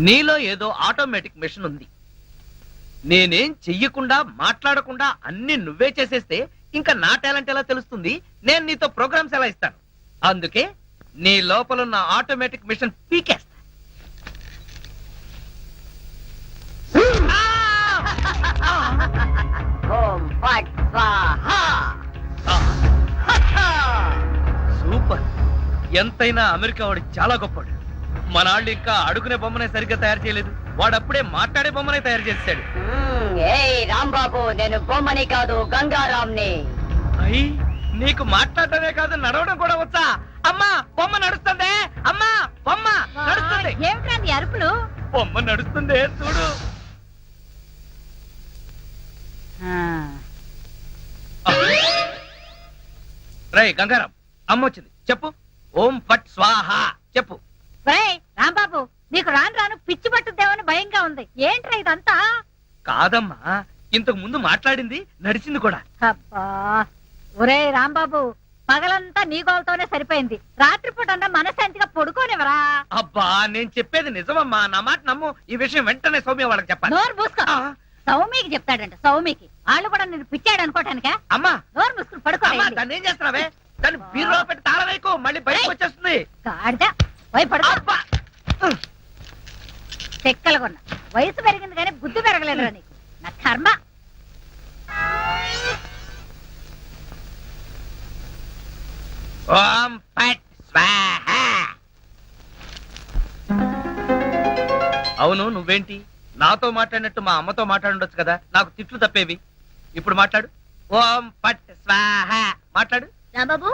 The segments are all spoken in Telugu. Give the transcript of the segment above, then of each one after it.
నీలో ఏదో ఆటోమేటిక్ మిషన్ ఉంది. నేనేం చెయ్యకుండా మాట్లాడకుండా అన్ని నువ్వే చేసేస్తే ఇంకా నా టాలెంట్ ఎలా తెలుస్తుంది? నేను నీతో ప్రోగ్రామ్స్ ఎలా ఇస్తాను? అందుకే నీ లోపలున్న ఆటోమేటిక్ మిషన్ పీకేస్తా. సూపర్. ఎంతైనా అమెరికా వాడు చాలా గొప్పవాడు. మన వాళ్ళు ఇంకా అడుగునే బొమ్మనే సరిగ్గా తయారు చేయలేదు, వాడప్పుడే మాట్లాడే బొమ్మనే తయారు చేశాడు. రాంబాబు, నేను బొమ్మని కాదు గంగారాంని. అయ్యి, నీకు మాట్లాడటమే కాదు నడవడం కూడా వచ్చా? అమ్మా బొమ్మ నడుస్తుంది, అమ్మా బొమ్మ నడుస్తుంది. ఏమిటండి అరుపులు? బొమ్మ నడుస్తుంది చూడు. రై గంగారాం, అమ్మ వచ్చింది, చెప్పు. ఓం ఫట్ స్వాహ చెప్పు. రాంబాబు, నీకు రాను రాను పిచ్చి పట్టుద్దేమని భయంగా ఉంది. ఏంట్రా ఇదంతా? కాదమ్మా, ఇంతకు ముందు మాట్లాడింది నడిచింది కూడా. అబ్బా, ఒరే రాంబాబు, పగలంతా నీ గోలతోనే సరిపోయింది. రాత్రిపూట అన్నా మనశాంతిగా పడుకోనివరా? అబ్బా, నేను చెప్పేది నిజమమ్మా, నా మాట నమ్ము. ఈ విషయం వెంటనే సౌమ్య వాళ్ళకి చెప్పాలి. నోరు మూసుకో. సౌమికి చెప్తాడంట. సౌమికి వాళ్ళు కూడా నేను పిచ్చాడు అనుకోటానికా? అమ్మా నోరు మూసుకుని పడుకో. దాన్ని ఏం చేస్తున్నావే? దాన్ని బీరులో పెట్టి తాళం వేయకు, మళ్ళీ బయటకు వచ్చేస్తుంది. గాడిద, పోయి పడుకో. చెక్కలుగొన్న వయసు పెరిగింది కానీ బుద్ధి పెరగలేదురా నీకు. నా కర్మ. ఓం ఫట్ స్వాహ. అవును, నువ్వేంటి నాతో మాట్లాడినట్టు మా అమ్మతో మాట్లాడుండొచ్చు కదా, నాకు తిట్లు తప్పేవి. ఇప్పుడు మాట్లాడు. ఓం ఫట్ స్వాహ మాట్లాడు. రాంబాబు,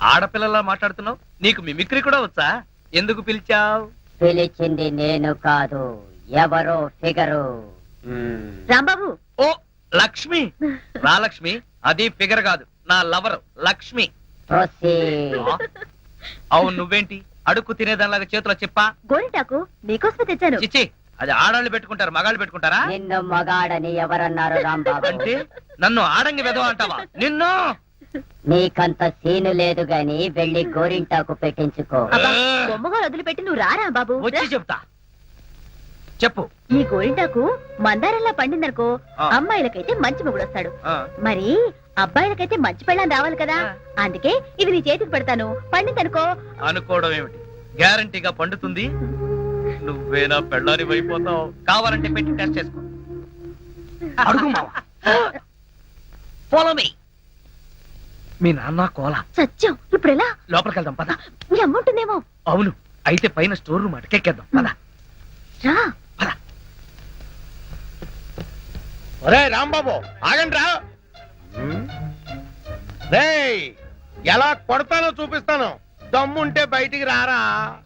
ఆడపిల్లలా మాట్లాడుతున్నావు, నీకు మిమిక్రీ కూడా వచ్చా? ఎందుకు పిలిచావు? పిలిచింది నేను కాదు, ఎవరో ఫిగరు. రాంబాబు. ఓ లక్ష్మి. రా లక్ష్మి, అది ఫిగర్ కాదు, నా లవర్ లక్ష్మి. అవును, నువ్వేంటి అడుక్కు తినేదానిలాగా చేతిలో చెప్పా? గోరింటాకు నీకోసమే తెచ్చాను. చిచ్చి, అది ఆడాళ్ళు పెట్టుకుంటారు, మగాళ్ళు పెట్టుకుంటారా? నిన్ను మగాడని ఎవరన్నారు రాంబాబు? అంటే నన్ను ఆడంగి వెదవ అంటావా? నిన్ను. నీకంత సీను లేదు గాని వెళ్ళి గోరింటాకు పెట్టించుకో. బొమ్మగా వదిలిపెట్టి నువ్వు రారా బాబు. వచ్చి చెప్తా, చెప్పు. ఈ గోరింటాకు మందారంలా పండిందనుకో, అమ్మాయిలకైతే మంచి మొగుడు వస్తాడు, మరి అబ్బాయిలకైతే మంచి పెళ్ళాన్ని రావాలి కదా. అందుకే ఇది నీ చేతికి పెడతాను, పండిందనుకో. అనుకోవడం ఏమిటి, గ్యారంటీగా పండుతుంది. నువ్వేనా పెళ్ళాని అయిపోతావు. కావాలంటే పెట్టి టెస్ట్ చేసుకో. అడుగు మావా. Follow me. మీ నాన్న కోల సత్యం. ఇప్పుడు ఎలా? లోపలికి వెళ్దాం పద. నీ అమ్ముంటుందేమో. అవును, అయితే పైన స్టోర్ రూమ్ అటకెక్కేద్దాం పద. రా. ఒరే రాంబాబు, ఆగండి రా. రేయ్, ఎలా కొడతానో చూపిస్తాను. దమ్ముంటే బయటికి రారా.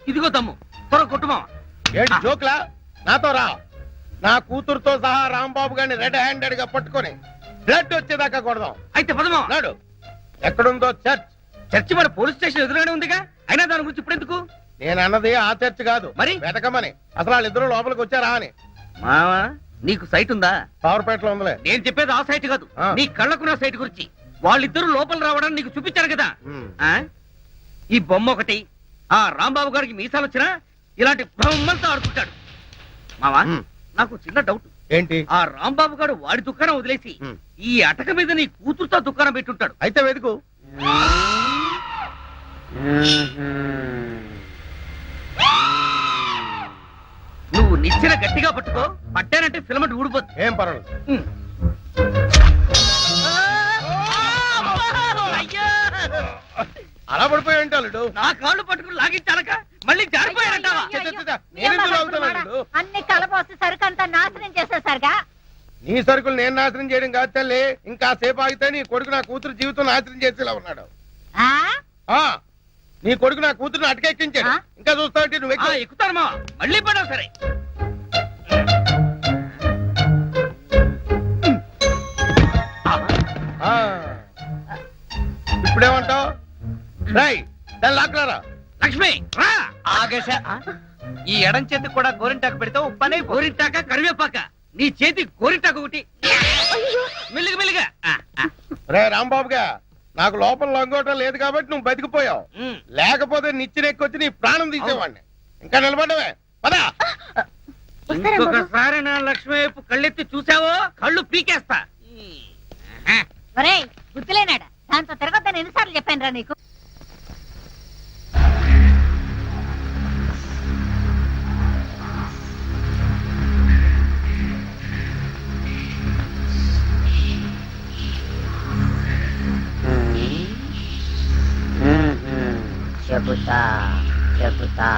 ఇదిగో దమ్ము, త్వర కొట్టుమా. ఏంటి జోక్లా? నాతో రా. నా కూతురుతో సహా రాంబాబు గారిని రెడ్ హ్యాండెడ్ గా పట్టుకొని బ్లడ్ వచ్చేదాకా కొడదాం. అయితే పదమా. నాడు ఎక్కడుందో చర్చ్. చర్చి మన పోలీస్ స్టేషన్ ఎదురుగానే ఉందిగా, అయినా దాని గురించి ఇప్పుడు ఎందుకు? నేను అన్నది ఆ చర్చ్ కాదు, మరి వెతకమని. అసలు వాళ్ళిద్దరూ లోపలికి వచ్చారా అని. మావా, నీకు సైట్ ఉందా? పవర్పేటలో ఉందిలే. నేను చెప్పేది ఆ సైట్ కాదు, నీ కళ్ళకున్న సైట్ గురించి. వాళ్ళిద్దరూ లోపల రావడానికి నీకు చూపించారు కదా. ఈ బొమ్మ ఒకటి, ఆ రాంబాబు గారికి మీసాలు వచ్చినా ఇలాంటి బొమ్మలతో ఆడుకుంటాడు. మావా, నాకు చిన్న డౌట్. ఏంటి? ఆ రాంబాబు గారు వాడి దుకాణం వదిలేసి ఈ అటక మీద నీ కూతురుతో దుకాణం పెట్టుంటాడు. అయితే వెతుకు. నువ్వు నిచ్చెన గట్టిగా పట్టుకో, పట్టానంటే ఫిలమెంట్ ఊడిపోద్ది. ఏం పర్వాలేదు. అలా పడిపోయి ఉంటాడు. నా కాళ్ళు పట్టుకుని లాగించాలక మళ్ళీ జారిపోయారంటావా? అన్ని కలపోసి సరుకంతా నాశనం చేసేసరిగా. నీ సరుకులు నేను నాశనం చేయడం కాదు తల్లి. ఇంకా సేపు ఆగితే నీ కొడుకు నా కూతురు జీవితం నాశనం చేసేలా ఉన్నాడు. నీ కొడుకు నా కూతురుని అటకెక్కించాడు. ఇంకా చూస్తావంటే నువ్వు ఎక్కుతాను మా మళ్ళీ పడవు. సరే, ఇప్పుడేమంటావు? రై, దాన్ని లాక్కలారా. లక్ష్మి రా. ఆగేశ, ఈ ఎడం చేతికి కూడా గోరింటాకు పెడితే పనే. గోరింటాక కరివేపాక, నీ చేతి గోరింటాకు ఒకటి. మెల్లిగా మెల్లిగా. రే రాంబాబుగా, నాకు లోపల లంగోటం లేదు కాబట్టి నువ్వు బతికిపోయావు. లేకపోతే నిచ్చెనెక్కొచ్చి నీ ప్రాణం తీసేవాడిని. ఇంకా నిలబడవే. పదా వస్తారా బాబు? ఇంకొకసారి నా లక్ష్మి వైపు కళ్ళెత్తి చూసావో కళ్ళు పీకేస్తా. ఒరేయ్ గుర్తులేనాడా దాంతో తిరగొద్దని ఎన్నిసార్లు చెప్పాను రా నీకు. చెబుతా చెబుతా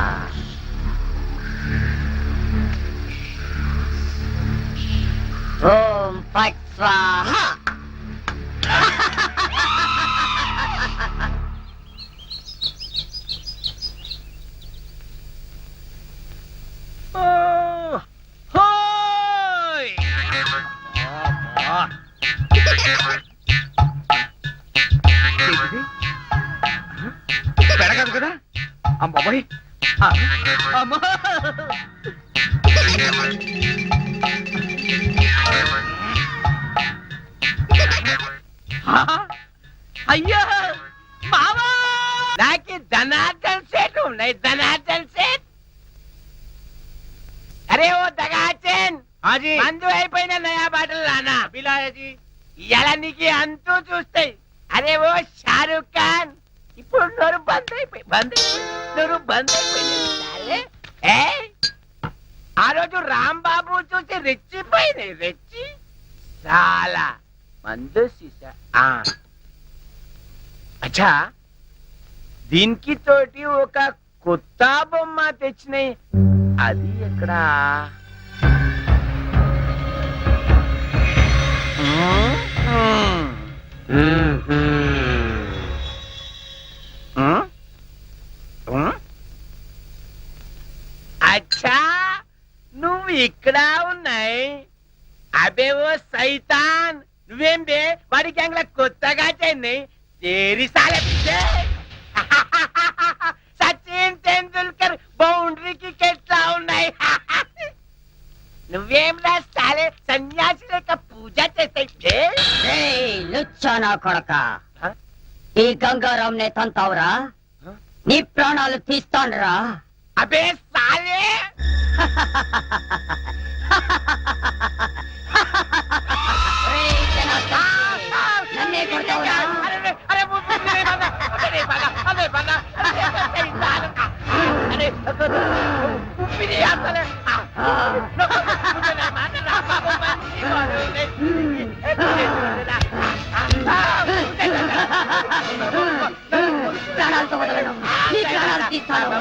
ఓం ఫట్ స్వాహ. ఓ, హోయ్! అబ్బా! ఏంటిది? పెడగదు కదా అమ్మాయి అమ్మా అయ్యో మావా నాకు ధనార్దన్ సెట్ ఉన్నాయి ధనార్దన్ సెట్. అరే ఓ దగాచన్ మందు అయిపోయిన నయా బాటలు రానా బిలాయజీ ఇలా నీకు అంతూ చూస్తాయి. అరే ఓ షారూక్ ఖాన్ ఇప్పుడు నోరు బంద్ అయిపోయి నోరు బంద్ అయిపోయింది. ఆ రోజు రాంబాబు చూసి రెచ్చిపోయింది రెచ్చి చాలా మందు సీసా. అచ్చా దీనికి తోటి ఒక కొత్త బొమ్మ తెచ్చినాయి. అది ఎక్కడా అచ్చా నువ్వు ఇక్కడ ఉన్నాయి. అబే ఓ సైతాన్ నువ్వేం బే వాడి గ్యాంగ్ లా కొత్తగా చెన్నై తేరి సాలే పిచ్చే. సచిన్ తెండూల్కర్ బౌండరీకి కెట్లా ఉన్నాయి. నువ్వేం రా సాలే సన్యాసి లేక పూజ చేస్తాయి. ఏయ్, లుచ్చా నా కొడక, ఈ గంగారాం నే తంతావురా, నీ ప్రాణాలు తీస్తానురా. అబే సాలే ఒరేయ్ జనార్దన్, నన్నే కొడతావురా? ప్రాణాలతో వదలను, నీ ప్రాణాలు తీస్తాను.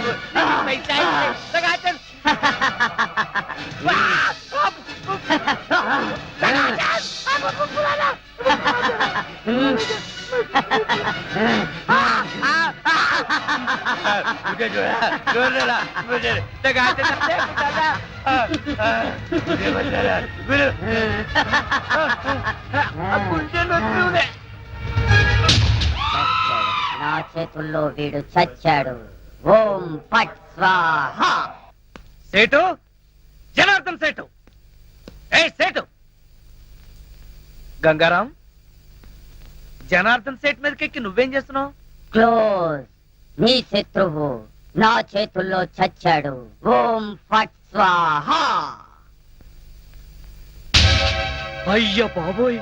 నా చేతుల్లో వీడు చచ్చాడు. ఓం ఫట్ స్వాహ. సేటు జనార్దన్ సేటు ఏ సేటు గంగారాం జనార్దన్ సేట్ మీదకెక్కి నువ్వేం చేస్తున్నావు? క్లోజ్. నీ శత్రువు నా చేతుల్లో చచ్చాడు. ఓం ఫట్ స్వాహ. అయ్య బాబోయ్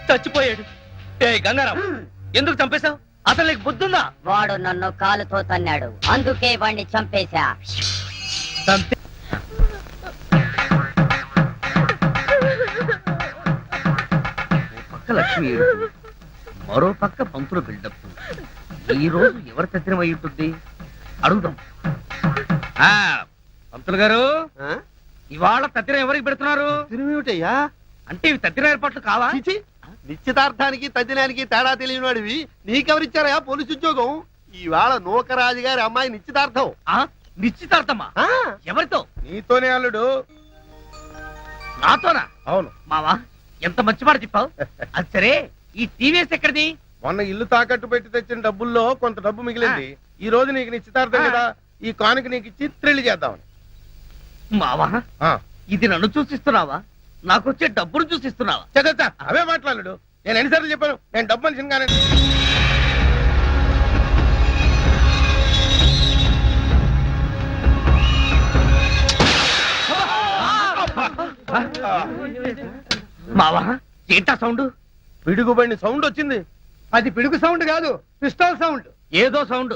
చచ్చిపోయాడు. ఏ గంగారాం ఎందుకు చంపేశావు? అసలు నీకు బుద్ధుందా? వాడు నన్ను కాలుతో తన్నాడు, అందుకే వాణ్ణి చంపేశా. చంపే- ఓ పక్క లక్ష్మి ఏడుపు, మరో పక్క పంతులు బిల్డప్. ఈ రోజు ఎవరి తత్తిరం అయి ఉంటుంది అడుగుదాం. పంతులు గారు ఇవాళ తత్తిరం ఎవరికి పెడుతున్నారు? తిరుమేమిటయ్యా? అంటే ఇవి తత్తిరం ఏర్పాట్లు కావా? చిచి, నిశ్చితార్థానికి తద్దినానికి తేడా తెలియని వాడివి నీకెవరిచ్చారయ్యా పోలీసు ఉద్యోగం? ఈవేళ నూకరాజు గారి అమ్మాయి నిశ్చితార్థం. నిశ్చితార్థమా? ఆ, ఎవరితో? నీతోనే అల్లుడు. నాతోనా? అవును. మావా ఎంత మంచి మాట చెప్పావు. అది సరే ఈ టీవీఎస్ ఎక్కడిది? మొన్న ఇల్లు తాకట్టు పెట్టి తెచ్చిన డబ్బుల్లో కొంత డబ్బు మిగిలింది. ఈ రోజు నీకు నిశ్చితార్థం కదా, ఈ కానుక నీకు ఇచ్చి త్రిల్లి చేద్దామని. మావా ఆ, ఇది నన్ను చూసిస్తున్నావా? నాకొచ్చే డబ్బును చూసిస్తున్నావా? చదవచ్చా? అవే మాట్లాడు. నేను ఎన్నిసార్లు చెప్పాను నేను డబ్బు మనిషిని కానీ. మావా ఏంటా సౌండ్? పిడుగుబడిని సౌండ్ వచ్చింది. అది పిడుగు సౌండ్ కాదు, పిస్టల్ సౌండ్. ఏదో సౌండ్.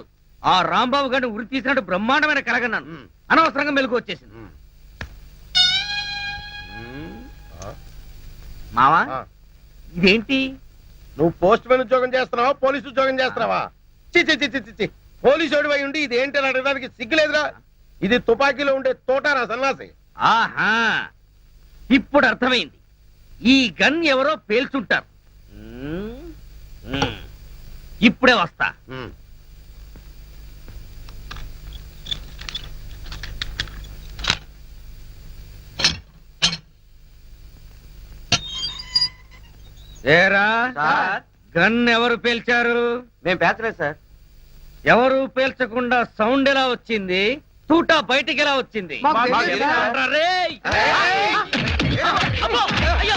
ఆ రాంబాబు గారిని ఉరి తీసినట్టు బ్రహ్మాండమైన కలగన్నాను. అనవసరంగా మెలకు వచ్చేసింది. మావా ఆ, ఇదేంటి? నువ్వు పోస్ట్ మ్యాన్ ఉద్యోగం చేస్తున్నావా, పోలీసు ఉద్యోగం చేస్తున్నావా? చి పోలీసు వాడి అయి ఉండి ఇది ఏంటి అని అడగడానికి సిగ్గులేదురా? ఇది తుపాకీలో ఉండే తోటారా సన్నాసి. ఆహా, ఇప్పుడు అర్థమైంది. ఈ గన్ ఎవరో పేల్చుంటారు. ఇప్పుడే వస్తా. ఏరా గన్ ఎవరు పేల్చారు? మేము పేర్చలేదు సార్. ఎవరు పేల్చకుండా సౌండ్ ఎలా వచ్చింది? తూటా బయటికి ఎలా వచ్చింది? మాకు తెలియదు సార్. రేయ్! అమ్మో! అయ్యో!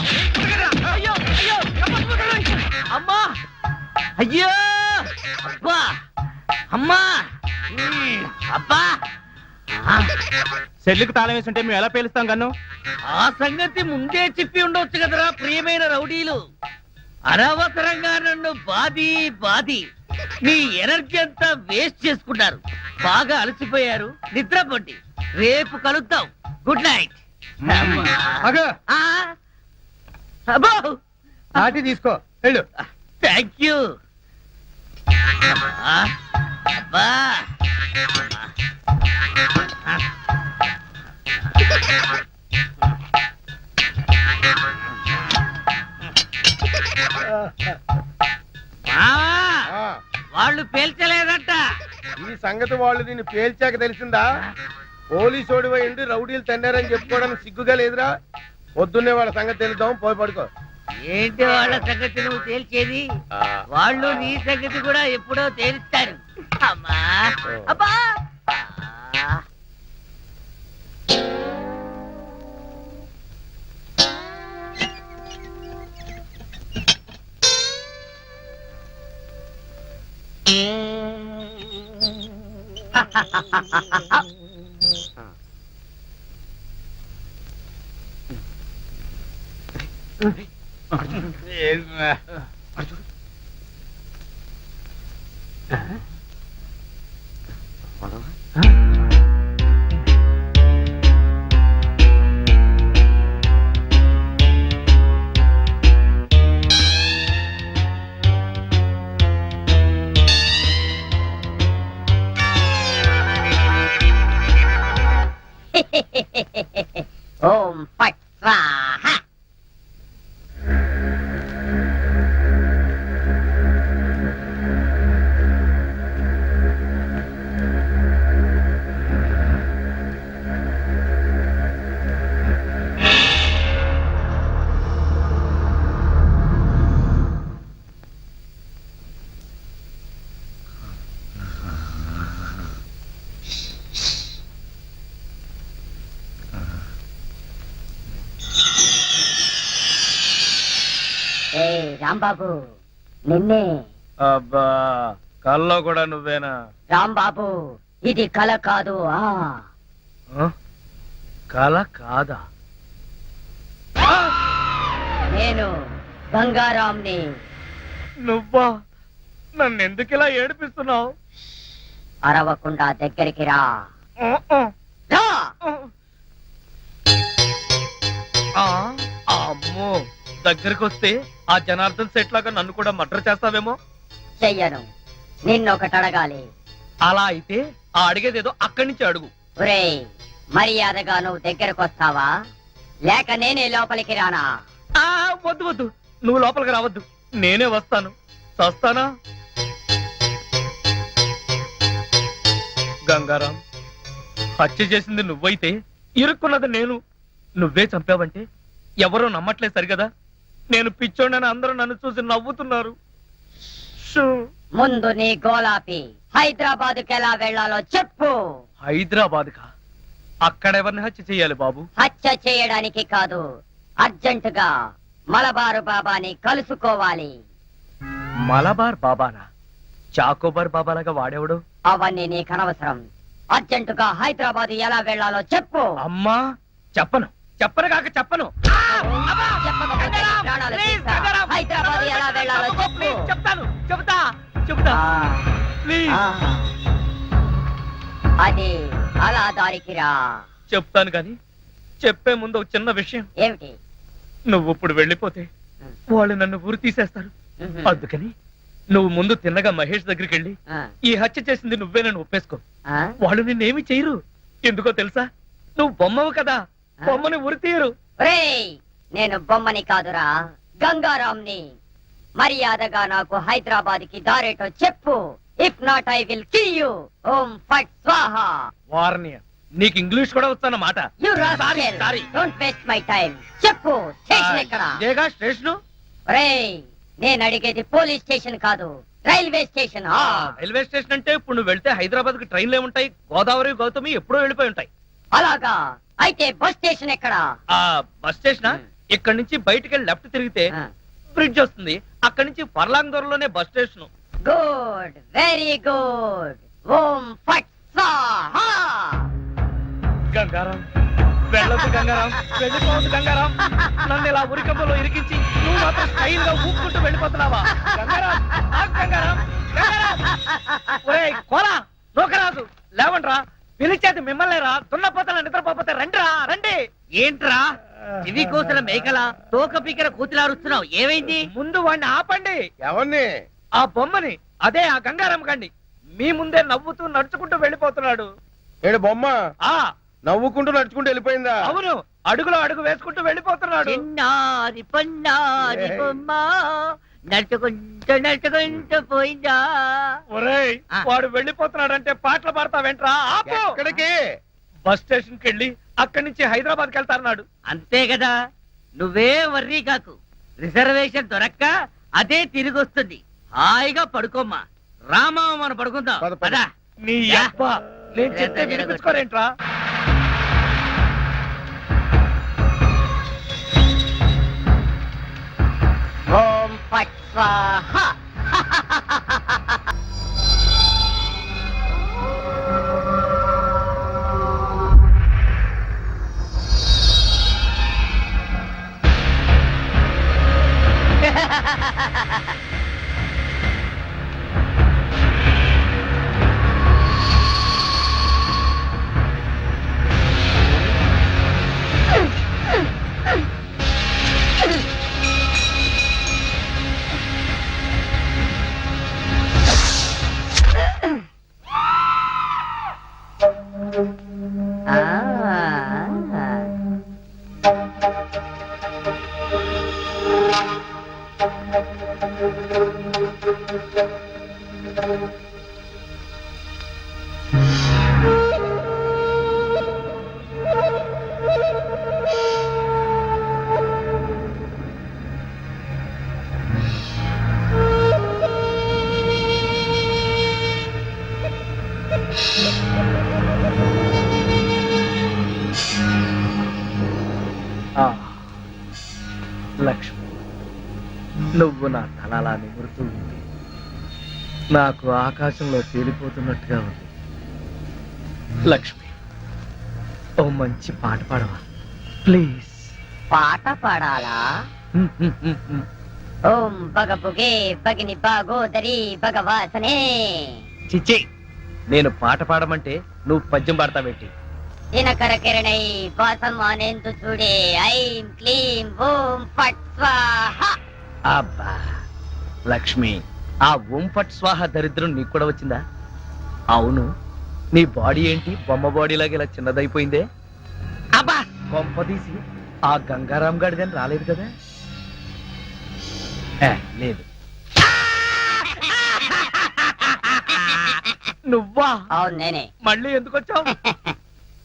అయ్యో! అయ్యో! అమ్మా! అయ్యో! అబ్బా! అమ్మా! అబ్బా! సెల్లుకి తాళం వేసి ఉంటే మేము ఎలా పేలుస్తాం గన్ను? ఆ సంగతి ముందే చెప్పి ఉండొచ్చు కదరా ప్రియమైన రౌడీలు. అనవసరంగా నన్ను బాది మీ ఎనర్జీ అంతా వేస్ట్ చేసుకున్నారు. బాగా అలసిపోయారు, నిద్రపోండి. రేపు కలుద్దాం. Good night. అగో అబ్బో నాటి తీసుకో వెళ్ళు. Thank you. అబ్బా ఆ, వాళ్ళు పేల్చలేదట. ఈ సంగతి వాళ్ళు దీన్ని పేల్చాక తెలిసిందా? పోలీసు వాడివై ఉండి రౌడీలు తన్నారని చెప్పుకోవడానికి సిగ్గుగా లేదురా? పొద్దున్నే వాళ్ళ సంగతి తెలుద్దాం, పోయి పడుకో. ఏంటి వాళ్ళ సంగతి నువ్వు తేల్చేది? ఆ, వాళ్ళు నీ సంగతి కూడా ఎప్పుడో తేలుస్తారు. అమ్మా అబ్బా ఆ. ఓం ఫట్ స్వాహ. ఏ రాంబాబు, నిన్నే. అబ్బా కల్లో కూడా నువ్వేనా? రాంబాబు, ఇది కల కాదు. కల కాదా? నేను గంగారాంని. నువ్వా? నన్ను ఎందుకు ఇలా ఏడిపిస్తున్నావు? అరవకుండా దగ్గరికి రా. రా. అమ్మో, దగ్గరికి వస్తే ఆ జనార్దన్ సెట్ లాగా నన్ను కూడా మర్డర్ చేస్తావేమో. చెయ్యను. నిన్నొకటి అడగాలి. అలా అయితే ఆ అడిగేదేదో అక్కడి నుంచి అడుగు. ఒరేయ్, మర్యాదగా నువ్వు దగ్గరకు వస్తావా, లేక నేనే లోపలికి రానా? వద్దు వద్దు, నువ్వు లోపలికి రావద్దు, నేనే వస్తాను. చస్తానా? గంగారాం, హత్య చేసింది నువ్వైతే ఇరుక్కున్నది నేను. నువ్వే చంపావంటే ఎవరో నమ్మట్లేదు సరిగదా? నేను పిచ్చోడని అందరూ నన్ను చూసి నవ్వుతున్నారు. ముందు నీ గోలాపి హైదరాబాద్కి ఎలా వెళ్ళాలో చెప్పు. హైదరాబాద్ కా? అక్కడ ఎవరిని హత్య చెయ్యాలి బాబు? హత్య చేయడానికి కాదు, అర్జెంటుగా మలబారు బాబాని కలుసుకోవాలి. మలబార్ బాబానా? చాకోబార్ బాబాలాగా వాడేవాడు? అవన్నీ నీకు అనవసరం. అర్జెంటుగా హైదరాబాద్ ఎలా వెళ్ళాలో చెప్పు. అమ్మా చెప్పను చెప్పను కాక చెప్పను. అబ్బా! చెప్పకపోతే నీ గంగారాం! ప్రాణాలు ప్లీజ్, తీస్తా. గంగారాం! హైదరాబాద్ ఎలా వెళ్ళాలో అబ్బా, చెప్పు. ప్లీజ్, చెప్తాను చెబుతా ప్లీజ్ అది అలా దారికి రా. చెప్తాను గాని చెప్పే ముందు ఒక చిన్న విషయం. ఏమిటి? నువ్వు ఇప్పుడు వెళ్ళిపోతే వాళ్ళు నన్ను ఊరు తీసేస్తారు. అందుకని నువ్వు ముందు తిన్నగా మహేష్ దగ్గరికి వెళ్ళి ఆ, ఈ హత్య చేసింది నువ్వేనని ఒప్పేసుకో. ఆ? వాళ్ళు నిన్నేమి చేయరు. ఎందుకో తెలుసా? నువ్వు బొమ్మవు కదా, బొమ్మని ఉరి తీయరు. ఒరేయ్, నేను బొమ్మని కాదురా, గంగారాంని. మర్యాదగా నాకు హైదరాబాద్ కి దారేటో చెప్పు. If not I will kill you. ఓం ఫట్ స్వాహా. వార్నియ, నీకు ఇంగ్లీష్ కూడా వస్తానమాట. You Sorry, sorry. Don't waste my time. చెప్పు, స్టేషన్ ఎక్కడ? ఇదేగా స్టేషను. ఒరేయ్, నేను అడిగేది పోలీస్ స్టేషన్ కాదు, రైల్వే స్టేషన్. రైల్వే స్టేషన్ అంటే ఇప్పుడు నువ్వు వెళ్తే హైదరాబాద్ కి ట్రైన్లు ఏముంటాయి? గోదావరి గౌతమి ఎప్పుడో వెళ్ళిపోయి ఉంటాయి. అలాగా? అయితే బస్ స్టేషన్ ఎక్కడ? ఆ బస్ స్టేషన్ ఇక్కడ నుంచి బయటికి వెళ్ళి లెఫ్ట్ తిరిగితే బ్రిడ్జ్ వస్తుంది. అక్కడి నుంచి పర్లాంగ్ దూరంలోనే bus station. Good, very good. ఓం ఫట్ స్వాహా. గంగారాం, వెళ్ళొద్దు గంగారాం, వెళ్ళిపోవద్దు గంగారాం. నన్ను ఇలా ఉరికంపలో ఇరికించి నువ్వు మాత్రం స్టైల్ గా ఊపుకుంటూ వెళ్ళిపోతున్నావా? గంగారాం, ఆగు గంగారాం, గంగారాం. ఒరేయ్ కోలా, నూకరాజు, లేవండ్రా. పిలిచేది మిమ్మల్ని రా. దున్నపోతల నిద్రపోతే రండిరా, రండి. ఏంట్రా ఇవి కోసిన మేకల తోక పీకర కూతులారుస్తున్నావు? ఏమైంది? ముందు వాడిని ఆపండి. ఎవరిని? ఆ బొమ్మని, అదే ఆ గంగారాం గండి. మీ ముందే నవ్వుతూ నడుచుకుంటూ వెళ్ళిపోతున్నాడు. ఏడు బొమ్మ ఆ నవ్వుకుంటూ నడుచుకుంటూ వెళ్ళిపోయిందా? అవును, అడుగులో అడుగు వేసుకుంటూ వెళ్ళిపోతున్నాడు. చిన్నారి పొన్నారి బొమ్మ నడుచుకుంటూ పోయిందా? ఒరేయ్, వాడు వెళ్ళిపోతున్నాడంటే పాటలు పాడతా వెంట్రా. ఆపు. ఎక్కడికి? బస్ స్టేషన్ కి వెళ్ళి అక్కడి నుంచి హైదరాబాద్ కి వెళ్తారన్నాడు. అంతే కదా, నువ్వే వర్రీ కాకు. రిజర్వేషన్ దొరక్క అదే తిరిగి వస్తుంది. హాయిగా పడుకోమ్మా. రామా మనం పడుకుందాం. పద, పద. పద. నీ అబ్బ, నేను చెప్తే వినిపించుకోరేంట్రా? ఓం ఫట్ స్వాహా. లక్ష్మి, నువ్వు నా తలలా నిమురుతూ ఉంది. నాకు ఆకాశంలో తేలిపోతున్నట్టుగా ఉంది. లక్ష్మి, ఓ మంచి పాట పాడవా ప్లీజ్? పాట పాడాలా? ఓం బగబుగే బగిని బాగోదరి భగవాసనే. చిచ్చి, నేను పాట పాడమంటే నువ్వు పద్యం పాడతావేంటి? దినకర కిరణై వాసం అనేందు చూడే. ఐం క్లీం ఓం ఫట్ స్వాహా. అబ్బా లక్ష్మి, ఆ ఓం ఫట్ స్వాహ దరిద్రం నీకు కూడా వచ్చిందా? అవును, నీ బాడీ ఏంటి బొమ్మ బాడీ లాగా ఇలా చిన్నదైపోయిందే? అబ్బా, కొంపదీసి ఆ గంగారాం గాడిదని రాలేదు కదా? లేదు. నువ్వా? అవును నేనే. మళ్ళీ ఎందుకు వచ్చావు?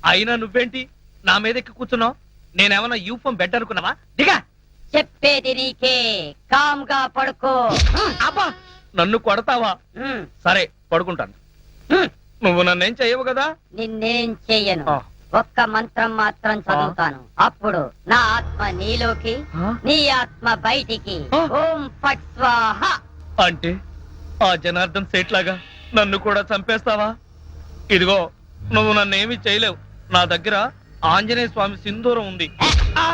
అయినా నువ్వేంటి నా మీద ఎక్కి కూర్చున్నావు? నేనేమన్నా యూఫం బెడ్ అనుకున్నావా? దిగా. చెప్పేది నీకే, కామ్గా పడుకో. అబ్బా, నన్ను కొడతావా? సరే, పడుకుంటాను. నువ్వు నన్నేం చెయ్యవు కదా? నిన్నేం చెయ్యను. ఆ. ఒక్క మంత్రం మాత్రం చదువుతాను. అప్పుడు నా ఆత్మ నీలోకి, నీ ఆత్మ బయటికి. ఆ. ఓం ఫట్ స్వాహా. అంటే ఆ జనార్దన్ సేట్ లాగా నన్ను కూడా చంపేస్తావా? ఇదిగో, నువ్వు నన్నేమి చేయలేవు. నా దగ్గర ఆంజనేయ స్వామి సింధూరం ఉంది. ఆ,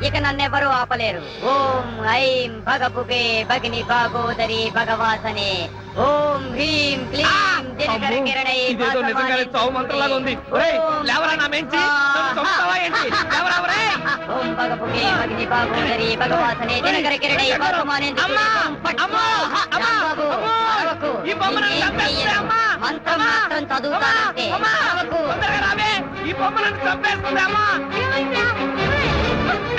ఇక నన్నెవరూ ఆపలేరు. ఓం ఐం భగభుగే భగిని భాగోదరి భగవాసనే ఓం హ్రీం క్లీం దినకర అమ్మో, కిరణై ఇదేదో నిజంగానే చావు మంత్రంలాగా ఉంది. ఒరేయ్, లేవరా నా మెంచి, నన్ను చంపుతావా ఏంటి? లేవరా, ఒరేయ్. ఓం భగభుగే భగిని భాగోదరి భగవాసనే దినకర కిరణై భాగమానే అమ్మా, అమ్మా, అమ్మా, అమ్మో, ఈ బొమ్మ నన్ను చంపేస్తుంది, అమ్మా. మంత్రం అమ్మా, మాత్రం చదువుతానంతే. అమ్మా, అరవకు. తొందరగా రావే, ఈ బొమ్మ నన్ను చంపేస్తుంది, అమ్మా.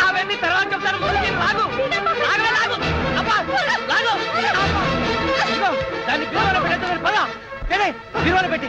అవన్నీ తర్వాత చెప్తాను, ముందు నేను లాగు. లాగు, లాగు. అబ్బా, లాగు. అబ్బా. ఇదిగో, దాన్ని బీరువాలో పెట్టేద్దామని పద. బీరువాలో పెట్టి